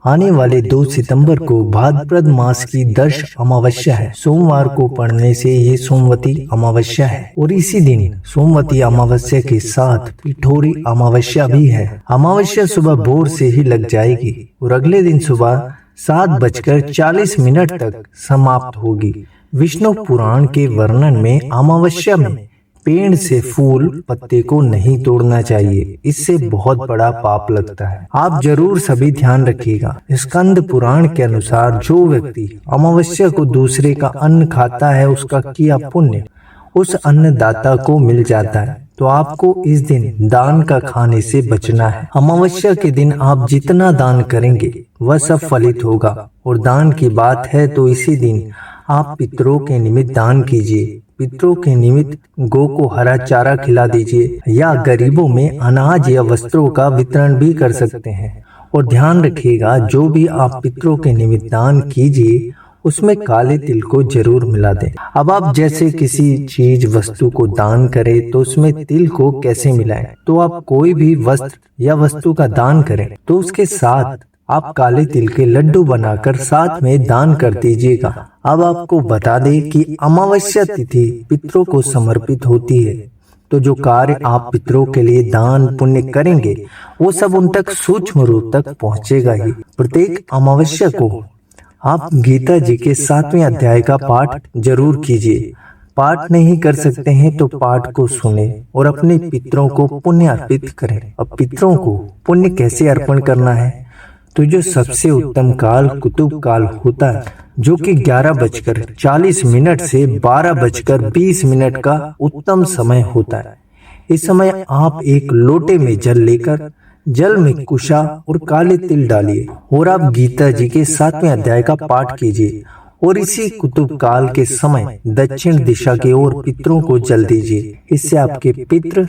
आने वाले 2 सितंबर को भाद्रपद मास की दर्श अमावस्या है। सोमवार को पड़ने से ये सोमवती अमावस्या है और इसी दिन सोमवती अमावस्या के साथ पिठोरी अमावस्या भी है। अमावस्या सुबह भोर से ही लग जाएगी और अगले दिन सुबह 7:40 तक समाप्त होगी। विष्णु पुराण के वर्णन में अमावस्या में पेड़ से फूल पत्ते को नहीं तोड़ना चाहिए, इससे बहुत बड़ा पाप लगता है। आप जरूर सभी ध्यान रखिएगा। स्कंद पुराण के अनुसार जो व्यक्ति अमावस्या को दूसरे का अन्न खाता है उसका किया पुण्य उस अन्नदाता को मिल जाता है। तो आपको इस दिन दान का खाने से बचना है। अमावस्या के दिन आप जितना दान करेंगे वह सब फलित होगा। और दान की बात है तो इसी दिन आप पितरों के निमित्त दान कीजिए। पितरों के निमित्त गौ को हरा चारा खिला दीजिए या गरीबों में अनाज या वस्त्रों का वितरण भी कर सकते हैं। और ध्यान रखिएगा, जो भी आप पितरों के निमित्त दान कीजिए उसमें काले तिल को जरूर मिला दें। अब आप जैसे किसी चीज वस्तु को दान करें तो उसमें तिल को कैसे मिलाएं? तो आप कोई भी वस्त्र या वस्तु का दान करें तो उसके साथ आप काले तिल के लड्डू बनाकर साथ में दान कर दीजिएगा। अब आपको बता दें कि अमावस्या तिथि पितरों को समर्पित होती है, तो जो कार्य आप पितरों के लिए दान पुण्य करेंगे वो सब उन तक सूक्ष्म रूप तक पहुंचेगा ही। प्रत्येक अमावस्या को आप गीता जी के 7वें अध्याय का पाठ जरूर कीजिए। पाठ नहीं कर सकते हैं तो पाठ को सुने और अपने पितरों को पुण्य अर्पित करें। अब पितरों को पुण्य कैसे अर्पण करना है? तो जो सबसे उत्तम काल कुतुब काल होता है, जो कि 11:40 से 12:20 का उत्तम समय होता है। इस समय आप एक लोटे में जल लेकर जल में कुशा और काले तिल डालिए और आप गीता जी के 7वें अध्याय का पाठ कीजिए। और इसी कुतुब काल के समय दक्षिण दिशा की ओर पितरों को जल दीजिए। इससे आपके पितृ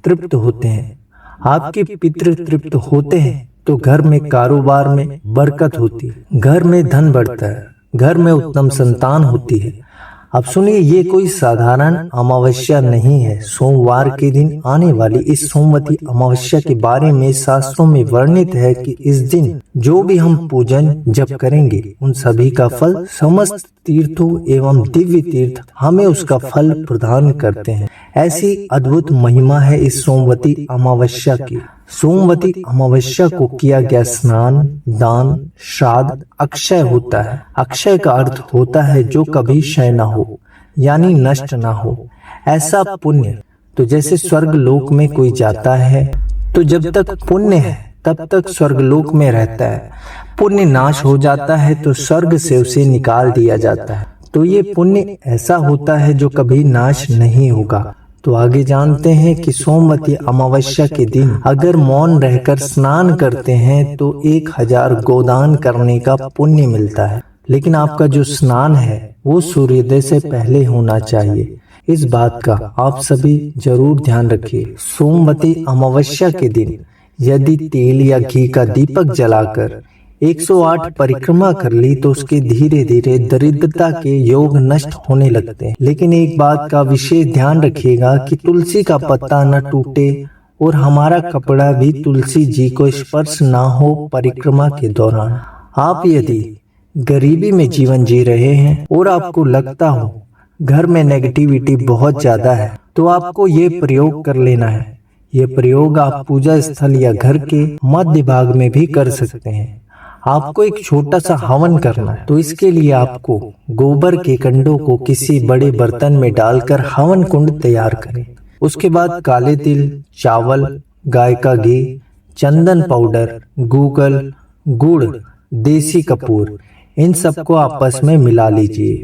तृप्त होते हैं। आपके पितृ तृप्त होते हैं तो घर में कारोबार में बरकत होती है, घर में धन बढ़ता है, घर में उत्तम संतान होती है। अब सुनिए, ये कोई साधारण अमावस्या नहीं है। सोमवार के दिन आने वाली इस सोमवती अमावस्या के बारे में शास्त्रों में वर्णित है कि इस दिन जो भी हम पूजन जप करेंगे उन सभी का फल समस्त तीर्थों एवं दिव्य तीर्थ हमें उसका फल प्रदान करते हैं। ऐसी अद्भुत महिमा है इस सोमवती अमावस्या की। सोमवती अमावस्या को किया गया स्नान, दान, श्राद्ध अक्षय होता है। अक्षय का अर्थ होता है जो कभी क्षय न हो, यानी नष्ट न हो। ऐसा पुण्य तो जैसे स्वर्ग लोक में कोई जाता है तो जब तक पुण्य है तब तक स्वर्ग लोक में रहता है। पुण्य नाश हो जाता है तो स्वर्ग से उसे निकाल दिया जाता है। तो ये पुण्य ऐसा होता है जो कभी नाश नहीं होगा। तो आगे जानते हैं कि सोमवती अमावस्या के दिन अगर मौन रहकर स्नान करते हैं तो 1000 गोदान करने का पुण्य मिलता है। लेकिन आपका जो स्नान है वो सूर्योदय से पहले होना चाहिए। इस बात का आप सभी जरूर ध्यान रखिए। सोमवती अमावस्या के दिन यदि तेल या घी का दीपक जलाकर 108 परिक्रमा कर ली तो उसके धीरे धीरे दरिद्रता के योग नष्ट होने लगते हैं। लेकिन एक बात का विशेष ध्यान रखिएगा कि तुलसी का पत्ता न टूटे और हमारा कपड़ा भी तुलसी जी को स्पर्श ना हो परिक्रमा के दौरान। आप यदि गरीबी में जीवन जी रहे हैं और आपको लगता हो घर में नेगेटिविटी बहुत ज्यादा है तो आपको ये प्रयोग कर लेना है। ये प्रयोग आप पूजा स्थल या घर के मध्य भाग में भी कर सकते हैं। आपको एक छोटा सा हवन करना है, तो इसके लिए आपको गोबर के कंडों को किसी बड़े बर्तन में डालकर हवन कुंड तैयार करें। उसके बाद काले तिल, चावल, गाय का घी, चंदन पाउडर, गूगल, गुड़, देसी कपूर, इन सबको आपस में मिला लीजिए।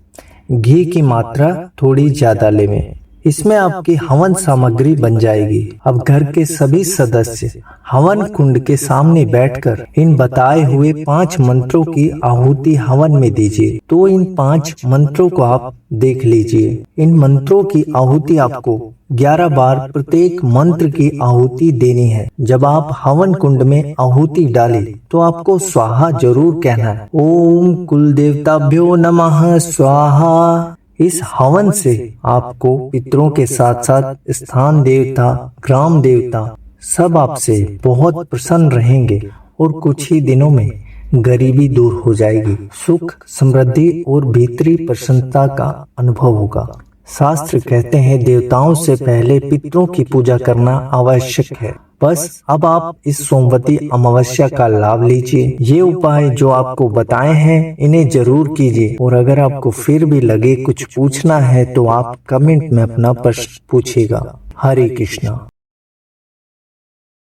घी की मात्रा थोड़ी ज्यादा लें। इसमें आपकी हवन सामग्री बन जाएगी। अब घर के सभी सदस्य हवन कुंड के सामने बैठकर इन बताए हुए 5 मंत्रों की आहुति हवन में दीजिए। तो इन 5 मंत्रों को आप देख लीजिए। इन मंत्रों की आहुति आपको 11 बार प्रत्येक मंत्र की आहुति देनी है। जब आप हवन कुंड में आहुति डालें तो आपको स्वाहा जरूर कहना है। ओम कुल देवताभ्यो नमः स्वाहा। इस हवन से आपको पितरों के साथ साथ स्थान देवता, ग्राम देवता सब आपसे बहुत प्रसन्न रहेंगे और कुछ ही दिनों में गरीबी दूर हो जाएगी, सुख, समृद्धि और भीतरी प्रसन्नता का अनुभव होगा। शास्त्र कहते हैं देवताओं से पहले पितरों की पूजा करना आवश्यक है। बस अब आप इस सोमवती अमावस्या का लाभ लीजिए। ये उपाय जो आपको बताए हैं इन्हें जरूर कीजिए, और अगर आपको फिर भी लगे कुछ पूछना है तो आप कमेंट में अपना प्रश्न पूछिएगा। हरे कृष्णा।